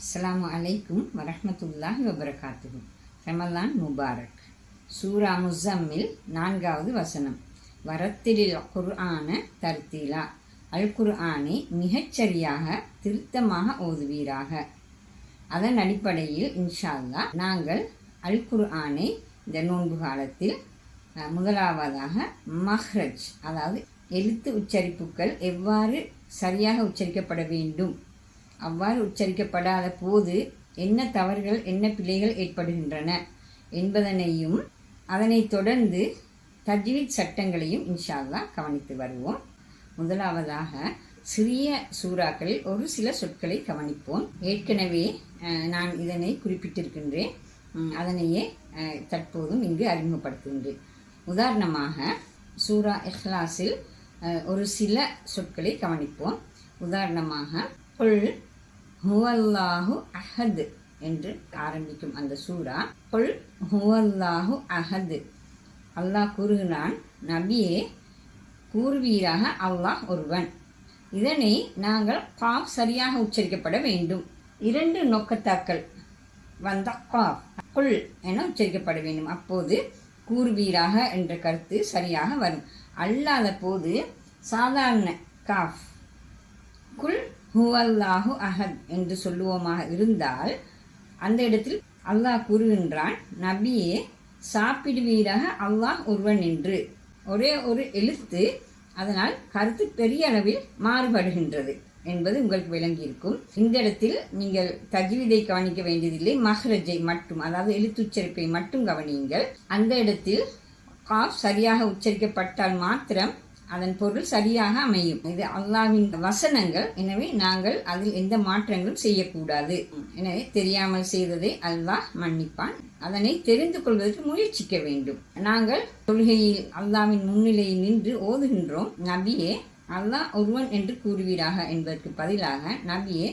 அஸ்ஸலாமு அலைக்கும் வரஹ்மத்துல்லாஹி வபரகாத்துஹு. ரமலான் முபாரக். சூரா முஸம்மில் 4வது வசனம். வரத்திலில் குர்ஆன தர்த்தீலா. அல் குர்ஆனை மிகச்சரியாக திருத்தமாக ஓதுவீராக. அதன் அடிப்படையில் இன்ஷா அல்லாஹ் நாங்கள் அல் குர்ஆனை இந்த நோன்பு காலத்தில் முதலாவதாக மஹ்ரஜ், அதாவது எழுத்து உச்சரிப்புகள் எவ்வாறு சரியாக உச்சரிக்கப்பட வேண்டும், அவ்வாறு உச்சரிக்கப்படாத போது என்ன தவறுகள் என்ன பிழைகள் ஏற்படுகின்றன என்பதனையும் அதனைத் தொடர்ந்து தஜ்வீத் சட்டங்களையும் இன்ஷா அல்லாஹ் கவனித்து வருவோம். முதலாவதாக சிறிய சூறாக்களில் ஒரு சில சொற்களை கவனிப்போம். ஏற்கனவே நான் இதனை குறிப்பிட்டிருக்கின்றேன், அதனையே தற்போதும் இங்கு அறிமுகப்படுத்துகின்றேன். உதாரணமாக சூரா இஹ்லாஸில் ஒரு சில சொற்களை கவனிப்போம். உதாரணமாக குல் ஹுவல்லாஹு அஹத் என்று ஆரம்பிக்கும் அந்த சூரா. குல் ஹுவல்லாஹு அஹத். அல்லாஹ் கூறுகிறான், நபியே கூறுவீராக அல்லாஹ் ஒருவன். இதனை நாங்கள் காஃப் சரியாக உச்சரிக்கப்பட வேண்டும். 2 நோக்கத்தாக்கள் வந்த காஃப் குல் என உச்சரிக்கப்பட வேண்டும். அப்போது கூறுவீராக என்ற கருத்து சரியாக வரும். அல்லாத போது சாதாரண காஃப் குல் ஹுவல்லாஹு அஹத் என்று சொல்லுவோமாக இருந்தால் அந்த இடத்தில் அல்லாஹ் கூறுகின்றான், நபியே சாப்பிடுவீராக அல்லாஹ் ஒருவன் என்று. ஒரே ஒரு எழுத்து, அதனால் கருத்து பெரிய அளவில் மாறுபடுகின்றது என்பது உங்களுக்கு விளங்கியிருக்கும். இந்த இடத்தில் நீங்கள் தஜ்வீதை கவனிக்க வேண்டியதில்லை, மஹ்ரஜை மட்டும், அதாவது எழுத்துச்சரிப்பை மட்டும் கவனியுங்கள். அந்த இடத்தில் காஃப் சரியாக உச்சரிக்கப்பட்டால் மாத்திரம் அதன் பொருள் சரியாக அமையும். இது அல்லாஹ்வின் வசனங்கள், எனவே நாங்கள் அதில் எந்த மாற்றங்களும் செய்யக்கூடாது. எனவே தெரியாமல் செய்ததை அல்லாஹ் மன்னிப்பான். அதனை தெரிந்து கொள்வதற்கு முயற்சிக்க வேண்டும். நாங்கள் தொழுகையில் அல்லாஹ்வின் முன்னிலையில் நின்று ஓதுகின்றோம், நபியே அல்லாஹ் ஒருவன் என்று கூறுவீராக என்பதற்கு பதிலாக நபியே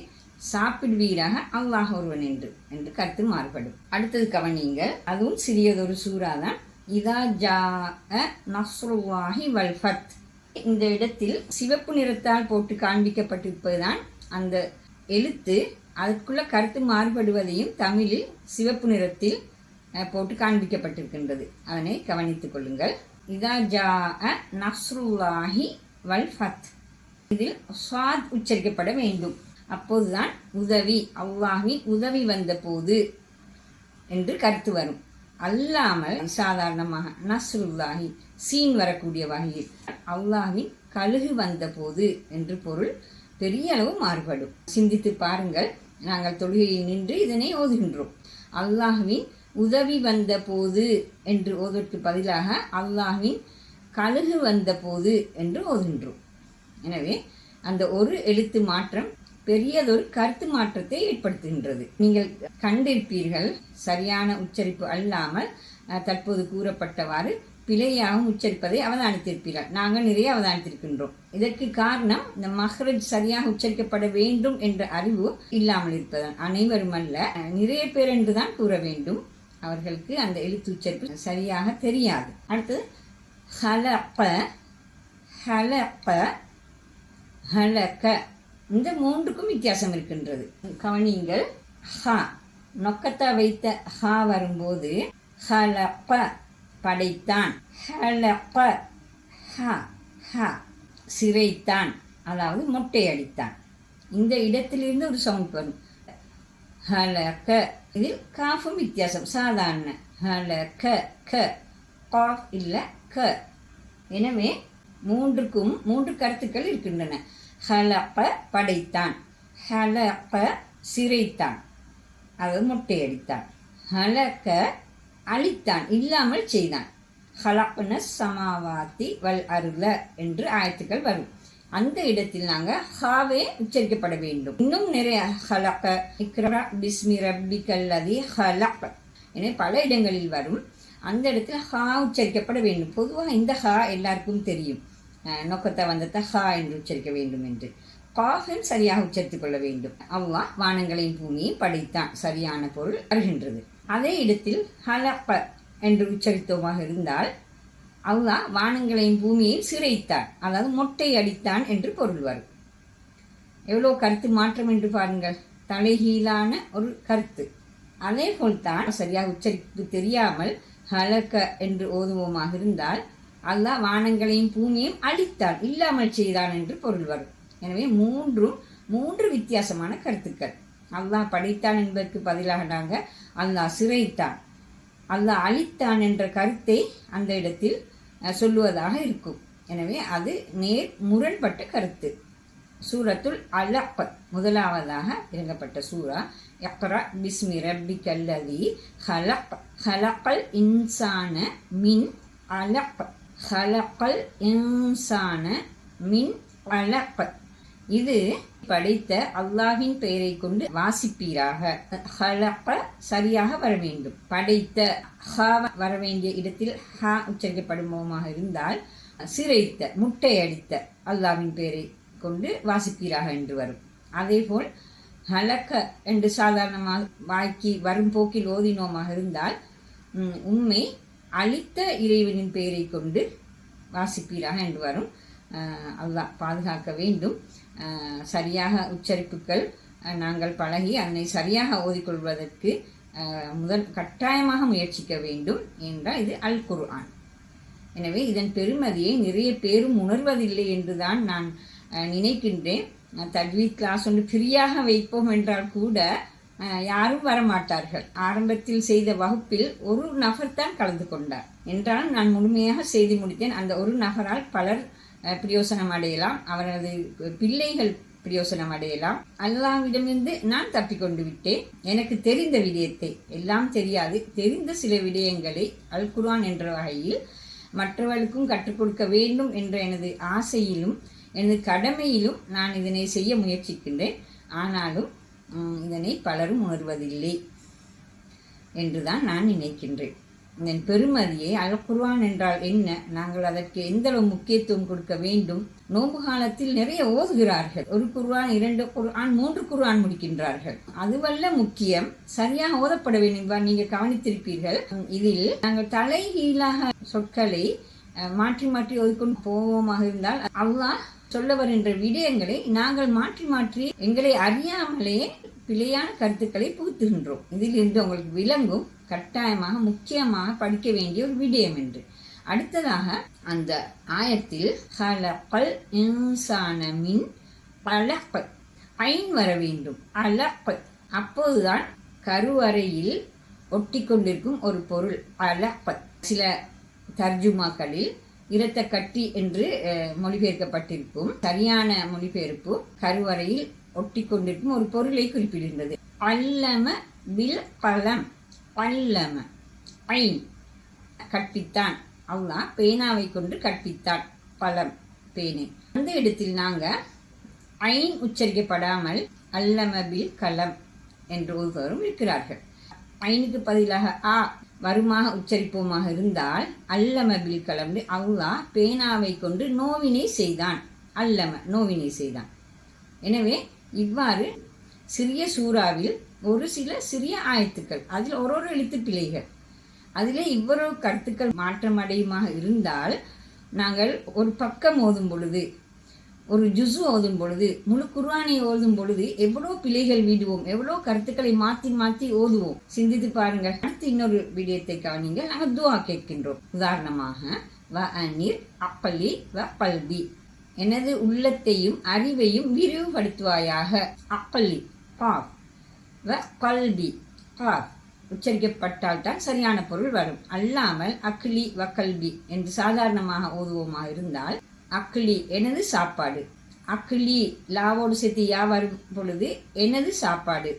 சாப்பிடுவீராக அல்லாஹ் ஒருவன் என்று கருத்து மாறுபடும். அடுத்தது கவனியுங்கள், அதுவும் சிறியதொரு சூறா தான். இதா ஜாஅ நஸ்ருல்லாஹி வல் ஃபத். இந்த இடத்தில் சிவப்பு நிறத்தால் போட்டு காண்பிக்கப்பட்டிருப்பதுதான் அந்த எழுத்து. அதற்குள்ள கருத்து மாறுபடுவதையும் தமிழில் சிவப்பு நிறத்தில் போட்டு காண்பிக்கப்பட்டிருக்கின்றது. அதனை கவனித்துக் கொள்ளுங்கள். இதா ஜாஅ நஸ்ருல்லாஹி வல் ஃபத். இதில் ஸ்வாத் உச்சரிக்கப்பட வேண்டும். அப்போதுதான் உதவி, அல்லாஹ்வின் உதவி வந்த போது என்று கருத்து வரும். அல்லாமல் சாதாரணமாக நஸ்ருல்லாஹி சீன் வரக்கூடிய வகையில் அல்லாஹ்வின் கழுகு வந்த போது என்று பொருள் பெரிய அளவு மாறுபடும். சிந்தித்து பாருங்கள். நாங்கள் தொழுகையில் நின்று இதனை ஓதுகின்றோம். அல்லாஹ்வின் உதவி வந்த போது என்று ஓதுவதற்கு பதிலாக அல்லாஹ்வின் கழுகு வந்த போது என்று ஓதுகின்றோம். எனவே அந்த ஒரு எழுத்து மாற்றம் பெரியதொரு கருத்து மாற்றத்தை ஏற்படுத்துகின்றது. நீங்கள் கண்டிருப்பீர்கள், சரியான உச்சரிப்பு அல்லாமல் தற்போது கூறப்பட்டவாறு பிழையாகவும் உச்சரிப்பதை அவதானித்திருப்பீர்கள். நாங்கள் நிறைய அவதானித்திருக்கின்றோம். இதற்கு காரணம் இந்த மஹ்ரஜ் சரியாக உச்சரிக்கப்பட வேண்டும் என்ற அறிவு இல்லாமல் இருப்பது. அனைவரும் அல்ல, நிறைய பேர் என்றுதான் கூற வேண்டும். அவர்களுக்கு அந்த எழுத்து உச்சரிப்பு சரியாக தெரியாது. அடுத்தது ஹலக, ஹலக, ஹலக. இந்த 3க்கும் வித்தியாசம் இருக்கின்றது. கவனியுங்கள். ஹா நொக்கத்தா வைத்த ஹா வரும்போது ஹலக படைத்தான், ஹலக ஹா ஹா சிரைத்தான், அதாவது மொட்டை அடித்தான். இந்த இடத்திலிருந்து ஒரு சவுண்ட் வரும். ஹலக. இதில் காஃபும் வித்தியாசம். சாதாரண ஹலக க, காஃப் இல்ல க. எனவே 3க்கும் 3 கருத்துக்கள் இருக்கின்றன. ஹலக படைத்தான், ஹலக சிரைத்தான், அதாவது மொட்டையடித்தான். ஹலக அழித்தான், இல்லாமல் செய்தான். ஹலக்ன சமாவாத்தி வல் அருள என்று ஆயத்துக்கள் வரும். அந்த இடத்தில் நாங்கள் ஹாவே உச்சரிக்கப்பட வேண்டும். இன்னும் நிறைய ஹலக, இக்ரா பிஸ்மி ரப்பிக்கல்லதி ஹலக் என பல இடங்களில் வரும். அந்த இடத்துல ஹா உச்சரிக்கப்பட வேண்டும். பொதுவாக இந்த ஹா எல்லாருக்கும் தெரியும், நோக்கத்தை வந்ததை ஹா என்று உச்சரிக்க வேண்டும் என்று. காஃபும் சரியாக உச்சரித்துக் கொள்ள வேண்டும். அல்லாஹ் வானங்களையும் பூமியையும் படைத்தான், சரியான பொருள் வருகின்றது. அதே இடத்தில் ஹலக என்று உச்சரித்தோமாக இருந்தால் அல்லாஹ் வானங்களையும் பூமியையும் சிரைத்தான், அதாவது மொட்டை அடித்தான் என்று பொருள் வரும். எவ்வளோ கருத்து மாற்றம் என்று பாருங்கள். தலைகீழான ஒரு கருத்து. அதே போல்தான் சரியாக உச்சரிப்பு தெரியாமல் ஹலக்க என்று ஓதுவோமாக இருந்தால் அல்லாஹ் வானங்களையும் பூமியையும் அழித்தான், இல்லாமல் செய்தான் என்று பொருள் வரும். எனவே மூன்று வித்தியாசமான கருத்துக்கள். அல்லாஹ் படைத்தான் என்பதற்கு பதிலாக நாங்கள் அல்லாஹ் சிறைத்தான், அல்லாஹ் அழித்தான் என்ற கருத்தை அந்த இடத்தில் சொல்லுவதாக இருக்கும். எனவே அது முரண்பட்ட கருத்து. சூரத்துல் அலக் முதலாவதாக இறங்கப்பட்ட சூரா. இக்ரா பிஸ்மி ரப்பிக்கல் லதீ ஹலக் ஹலக்கல் இன்சான மின் அலக் ஹலக்கல் இன்சான மின் அலக். இது படைத்த அல்லாஹ்வின் பெயரை கொண்டு வாசிப்பீராக. ஹலக சரியாக வர வேண்டும். படைத்த ஹ வர வேண்டிய இடத்தில் ஹ உச்சரிக்கப்படுமோமாக இருந்தால் சிறைத்த முட்டையடித்த அல்லாஹ்வின் பெயரை கொண்டு வாசிப்பீராக என்று வரும். அதேபோல் ஹலக்க என்று சாதாரணமாக வாய்க்கு வரும் போக்கில் ஓதினோமாக இருந்தால் உண்மை அழித்த இறைவனின் பெயரை கொண்டு வாசிப்பீராக என்று வரும். அல்லாஹ் பாதுகாக்க வேண்டும். சரியாக உச்சரிப்புகள் நாங்கள் பழகி அதனை சரியாக ஓதிக்கொள்வதற்கு கட்டாயமாக முயற்சிக்க வேண்டும் என்றால் இது அல் குர்ஆன். எனவே இதன் பெருமதியை நிறைய பேரும் உணர்வதில்லை என்றுதான் நான் நினைக்கின்றேன். தஜ்வீத் கிளாஸ் ஒன்று ஃப்ரீயாக வைப்போம் என்றால் கூட யாரும் வரமாட்டார்கள். ஆரம்பத்தில் செய்த வகுப்பில் ஒரு நபர் தான் கலந்து கொண்டார் என்றாலும் நான் முழுமையாக செய்து முடித்தேன். அந்த ஒரு நபரால் பலர் பிரயோசனம் அடையலாம், அவரது பிள்ளைகள் பிரயோசனம் அடையலாம். அல்லாஹ்விடமிருந்து நான் தப்பிக்கொண்டு விட்டேன். எனக்கு தெரிந்த விடயத்தை, எல்லாம் தெரியாது, தெரிந்த சில விடயங்களை அல் குர்ஆன் என்ற வகையில் மற்றவர்களுக்கும் கற்றுக் கொடுக்க வேண்டும் என்ற எனது ஆசையிலும் எனது கடமையிலும் நான் இதனை செய்ய முயற்சிக்கின்றேன். ஆனாலும் இதனை பலரும் உணர்வதில்லை என்றுதான் நான் நினைக்கின்றேன். இதன் பெருமதியை அல் குர்ஆன் என்றால் என்ன, நாங்கள் அதற்கு எந்தளவு முக்கியத்துவம் கொடுக்க வேண்டும். நோன்பு காலத்தில் நிறைய ஓதுகிறார்கள். ஒரு குர்ஆன், 2 குர்ஆன், 3 குர்ஆன் முடிக்கின்றார்கள். அதுவல்ல முக்கியம், சரியாக ஓதப்பட வேண்டும். நீங்கள் கவனித்திருப்பீர்கள். இதில் நாங்கள் தலைகீழாக சொற்களை மாற்றி மாற்றி ஓதிக்கொண்டு போவோமாக இருந்தால் அல்லாஹ் சொல்ல வருகின்ற விடயங்களை நாங்கள் மாற்றி மாற்றி எங்களை அறியாமலே பிழையான கருத்துக்களை புகுத்துகின்றோம். இதில் இருந்து உங்களுக்கு விளங்கும் கட்டாயமாக முக்கியமாக படிக்க வேண்டிய ஒரு விடயம் என்று. அடுத்ததாக அந்த ஆயத்தில் ஹலகல் இன்சான மின் அலக் ஐன் வர வேண்டும். அலக் அப்போதுதான் கருவறையில் ஒட்டி கொண்டிருக்கும் ஒரு பொருள் அலக். சில தர்ஜுமாக்களில் இரத்த கட்டி என்று மொழிபெயர்க்கப்பட்டிருக்கும். சரியான மொழிபெயர்ப்பு கருவறையில் ஒட்டி கொண்டிருக்கும் ஒரு பொருளை குறிப்பிடுகின்றது. அல்லம பில் கலம், அல்லம ஐன் கற்பித்தான். அல்லாஹ் பேனாவை கொண்டு கற்பித்தான், பலம் பேனை. அந்த இடத்தில் நாங்கள் ஐன் உச்சரிக்கப்படாமல் அல்லம பில் கலம் என்று ஒருவரும் இருக்கிறார்கள். ஐனுக்கு பதிலாக ஆ வருமாக உச்சரிப்போமாக இருந்தால் அல்லம பில் கலம், அல்லாஹ் பேனாவை கொண்டு நோவினை செய்தான். அல்லம நோவினை செய்தான். எனவே இவ்வாறு சிறிய சூறாவில் ஒரு சில சிறிய ஆயத்துக்கள், அதில் ஒரு எழுத்து பிழைகள், அதிலே இவ்வளவு கருத்துக்கள் மாற்றமடையுமாக இருந்தால் நாங்கள் ஒரு பக்கம் ஓதும் பொழுது, ஒரு ஜுசு ஓதும் பொழுது, முழு குர்ஆனை ஓதும் பொழுது எவ்வளோ பிழைகள் விடுவோம், எவ்வளோ கருத்துக்களை மாற்றி மாற்றி ஓதுவோம். சிந்தித்து பாருங்கள். அடுத்து இன்னொரு விடயத்தை கவனிங்கள். நாங்கள் துஆ கேட்கின்றோம். உதாரணமாக வ அனிர் அப்பலி வ பல்பி, எனது உள்ளத்தையும் அறிவையும் விரிவுபடுத்துவாயாக. அப்பல்லி பாப் வ கல்பி பாப் உச்சரிக்கப்பட்டால் தான் சரியான பொருள் வரும். அல்லாமல் அக்லி வ கல்பி என்று சாதாரணமாக ஓதுவோமாக இருந்தால் அக்லி எனது சாப்பாடு, அக்லி லாவோடு சேர்த்து யா வரும் பொழுது எனது சாப்பாடு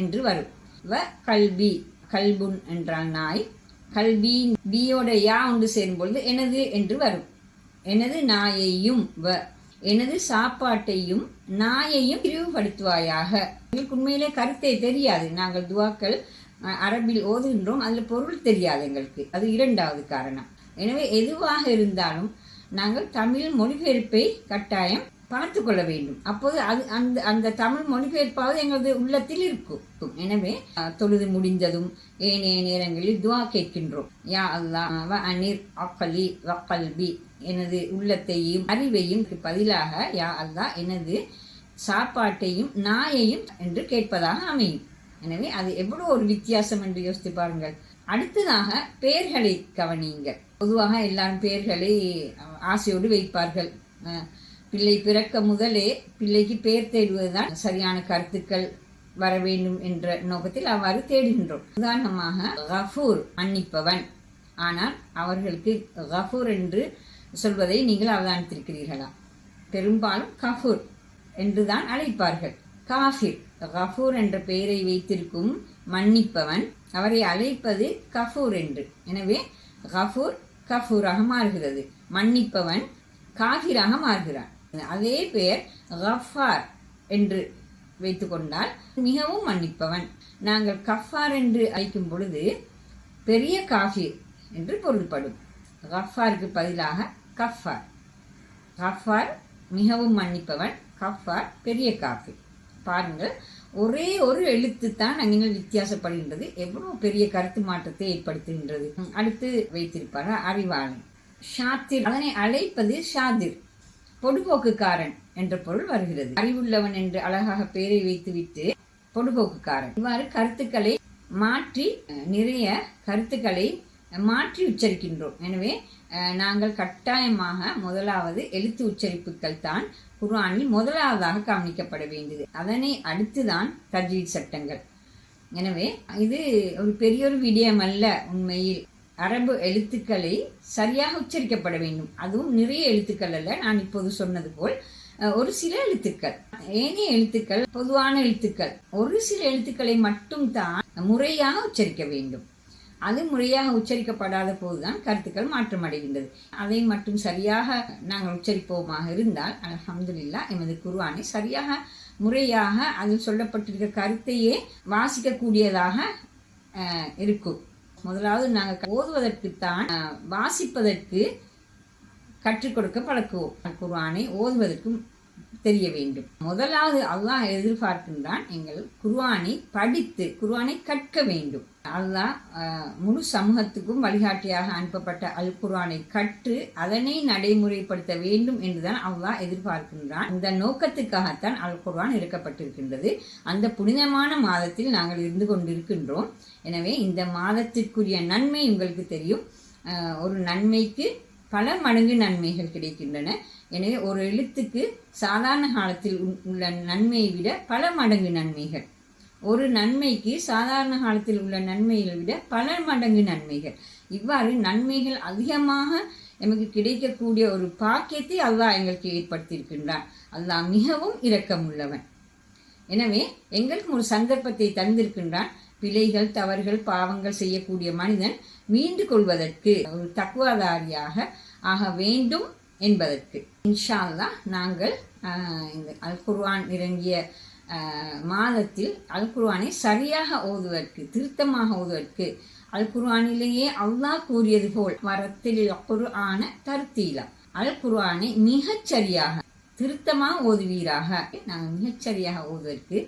என்று வரும். வ கல்பி கல்புன் என்றால் நாய், கல்பி பியோட யா ஒன்று சேரும் பொழுது எனது என்று வரும். எனது நாயையும் வ எனது சாப்பாட்டையும் நாயையும் விரிவுபடுத்துவாயாக. எங்களுக்கு உண்மையிலே கருத்தை தெரியாது. நாங்கள் துவாக்கள் அரபில் ஓதுகின்றோம், அதில் பொருள் தெரியாது எங்களுக்கு. அது இரண்டாவது காரணம். எனவே எதுவாக இருந்தாலும் நாங்கள் தமிழ் மொழிபெயர்ப்பை கட்டாயம் பார்த்து கொள்ள வேண்டும். அப்போது அது அந்த தமிழ் மொழிபெயர்ப்பாவது எங்களது உள்ளத்தில் இருக்கும். எனவே தொழுது முடிந்ததும் ஏனைய நேரங்களில் துஆ கேட்கின்றோம். யா அல்லாஹ் வ அனிர் அக்கலி வ கல்பி, எனது உள்ளத்தையும் அறிவையும் பதிலாக யா அல்லாஹ் எனது சாப்பாட்டையும் நாயையும் என்று கேட்பதாக அமையும். எனவே அது எவ்வளவு ஒரு வித்தியாசம் என்று யோசித்து பாருங்கள். அடுத்ததாக பெயர்களை கவனியுங்கள். பொதுவாக எல்லாரும் பெயர்களை ஆசையோடு வைப்பார்கள். பிள்ளை பிறக்க முதலே பிள்ளைக்கு பெயர் தேடுவதுதான் சரியான கருத்துக்கள் வர வேண்டும் என்ற நோக்கத்தில் அவ்வாறு தேடுகின்றோம். உதாரணமாக கஃபூர், மன்னிப்பவன். ஆனால் அவர்களுக்கு கஃபூர் என்று சொல்வதை நீங்கள் அவதானித்திருக்கிறீர்களா? பெரும்பாலும் கஃபூர் என்றுதான் அழைப்பார்கள். காஃபிர், கஃபூர் என்ற பெயரை வைத்திருக்கும் மன்னிப்பவன், அவரை அழைப்பது கஃபூர் என்று. எனவே கஃபூர் கஃபூராக மாறுகிறது, மன்னிப்பவன் காஃபிராக மாறுகிறான். அதே பெயர் கஃபார் என்று வைத்துக்கொண்டால் மிகவும் மன்னிப்பவன். நாங்கள் கஃபார் என்று அழைக்கும் பொழுது பெரிய காஃபிர் என்று பொருள்படும். கஃபாருக்கு பதிலாக கஃபார். கஃபார் மிகவும் மன்னிப்பவன், கஃபார் பெரிய காஃபிர். பாருங்கள், ஒரே ஒரு எழுத்து தான் அங்கே வித்தியாசப்படுகின்றது. எவ்வளவு பெரிய கருத்து மாற்றத்தை ஏற்படுத்துகின்றது. அடுத்து வைத்திருப்பார் அறிவாளன், ஷாத்திர். அதனை அழைப்பது ஷாதிர், பொடுபோக்குக்காரன் என்ற பொருள் வருகிறது. அறிவுள்ளவன் என்று அழகாக பெயரை வைத்துவிட்டு பொடுபோக்குக்காரன். இவ்வாறு கருத்துக்களை மாற்றி, நிறைய கருத்துக்களை மாற்றி உச்சரிக்கின்றோம். எனவே நாங்கள் கட்டாயமாக முதலாவது எழுத்து உச்சரிப்புகள் தான் குர்ஆனில் முதலாவதாக கவனிக்கப்பட வேண்டியது. அதனை அடுத்துதான் தஜ்வீத் சட்டங்கள். எனவே இது ஒரு பெரிய ஒரு விடயம் அல்ல. உண்மையில் அரபு எழுத்துக்களை சரியாக உச்சரிக்கப்பட வேண்டும். அதுவும் நிறைய எழுத்துக்கள் அல்ல. நான் இப்போது சொன்னது போல் ஒரு சில எழுத்துக்கள், ஏனைய எழுத்துக்கள் பொதுவான எழுத்துக்கள். ஒரு சில எழுத்துக்களை மட்டும் தான் முறையாக உச்சரிக்க வேண்டும். அது முறையாக உச்சரிக்கப்படாத போதுதான் கருத்துக்கள் மாற்றமடைகின்றது. அதை மட்டும் சரியாக நாங்கள் உச்சரிப்போமாக இருந்தால் அல்ஹம்துலில்லாஹ் எமது குர்ஆனை சரியாக முறையாக அதில் சொல்லப்பட்டிருக்க கருத்தையே வாசிக்கக்கூடியதாக இருக்கும். முதலாவது நாங்கள் ஓதுவதற்குத்தான் வாசிப்பதற்கு கற்றுக் கொடுக்க பழக்குவோம். குர்ஆனை ஓதுவதற்கும் தெரிய வேண்டும். முதலாவது அல்லாஹ் எதிர்பார்க்கின்றான் எங்கள் குர்ஆனை படித்து குர்ஆனை கற்க வேண்டும். அல்லாஹ் முழு சமூகத்துக்கும் வழிகாட்டியாக அனுப்பப்பட்ட அல் குர்ஆனை கற்று அதனை நடைமுறைப்படுத்த வேண்டும் என்றுதான் அல்லாஹ் எதிர்பார்க்கின்றான். இந்த நோக்கத்துக்காகத்தான் அல் குர்ஆன் இறக்கப்பட்டிருக்கின்றது. அந்த புனிதமான மாதத்தில் நாங்கள் இருந்து கொண்டிருக்கின்றோம். எனவே இந்த மாதத்திற்குரிய நன்மை உங்களுக்கு தெரியும். ஒரு நன்மைக்கு பல மடங்கு நன்மைகள் கிடைக்கின்றன. எனவே ஒரு எழுத்துக்கு சாதாரண காலத்தில் உள்ள நன்மையை விட பல மடங்கு நன்மைகள், ஒரு நன்மைக்கு சாதாரண காலத்தில் உள்ள நன்மைகளை விட பல மடங்கு நன்மைகள். இவ்வாறு நன்மைகள் அதிகமாக நமக்கு கிடைக்கக்கூடிய ஒரு பாக்கியத்தை அல்லாஹ் எங்களுக்கு ஏற்படுத்தியிருக்கின்றான். அல்லாஹ் மிகவும் இரக்கமுள்ளவன். எனவே எங்களுக்கு ஒரு சந்தர்ப்பத்தை தந்திருக்கின்றான். பிழைகள், தவறுகள், பாவங்கள் செய்யக்கூடிய மனிதன் மீண்டு கொள்வதற்கு, ஒரு தக்வாதாரியாக ஆக வேண்டும் என்பதற்கு. இன்ஷா அல்லாஹ் நாங்கள் இந்த அல் குர்ஆன் இறங்கிய மாதத்தில் அல் குர்ஆனை சரியாக ஓதுவதற்கு, திருத்தமாக ஓதுவதற்கு, அல் குர்ஆனிலேயே அல்லாஹ் கூறியது போல் வரத்தில் குர்ஆன தர்தீலா, அல் குர்ஆனை மிகச்சரியாக திருத்தமாக ஓதுவீராக. நாங்கள் மிகச்சரியாக ஓதுவதற்கு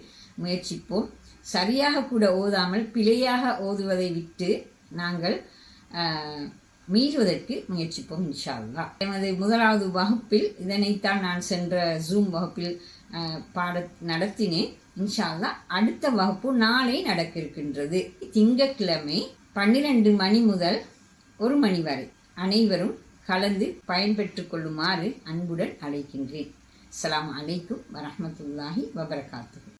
முயற்சிப்போம். சரியாக கூட ஓதாமல் பிழையாக ஓதுவதை விட்டு நாங்கள் மீறுவதற்கு முயற்சிப்போம் இன்ஷா அல்லாஹ். எமது முதலாவது வகுப்பில் இதனைத்தான் நான் சென்ற ஜூம் வகுப்பில் நடத்தினேன். இன்ஷா அல்லாஹ் அடுத்த வகுப்பு நாளை நடக்க இருக்கின்றது. திங்கட்கிழமை 12 மணி முதல் 1 மணி வரை அனைவரும் கலந்து பயன்பெற்றுக் கொள்ளுமாறு அன்புடன் அழைக்கின்றேன். அஸ்ஸலாமு அலைக்கும் வரஹ்மத்துல்லாஹி வபரகாத்துஹு.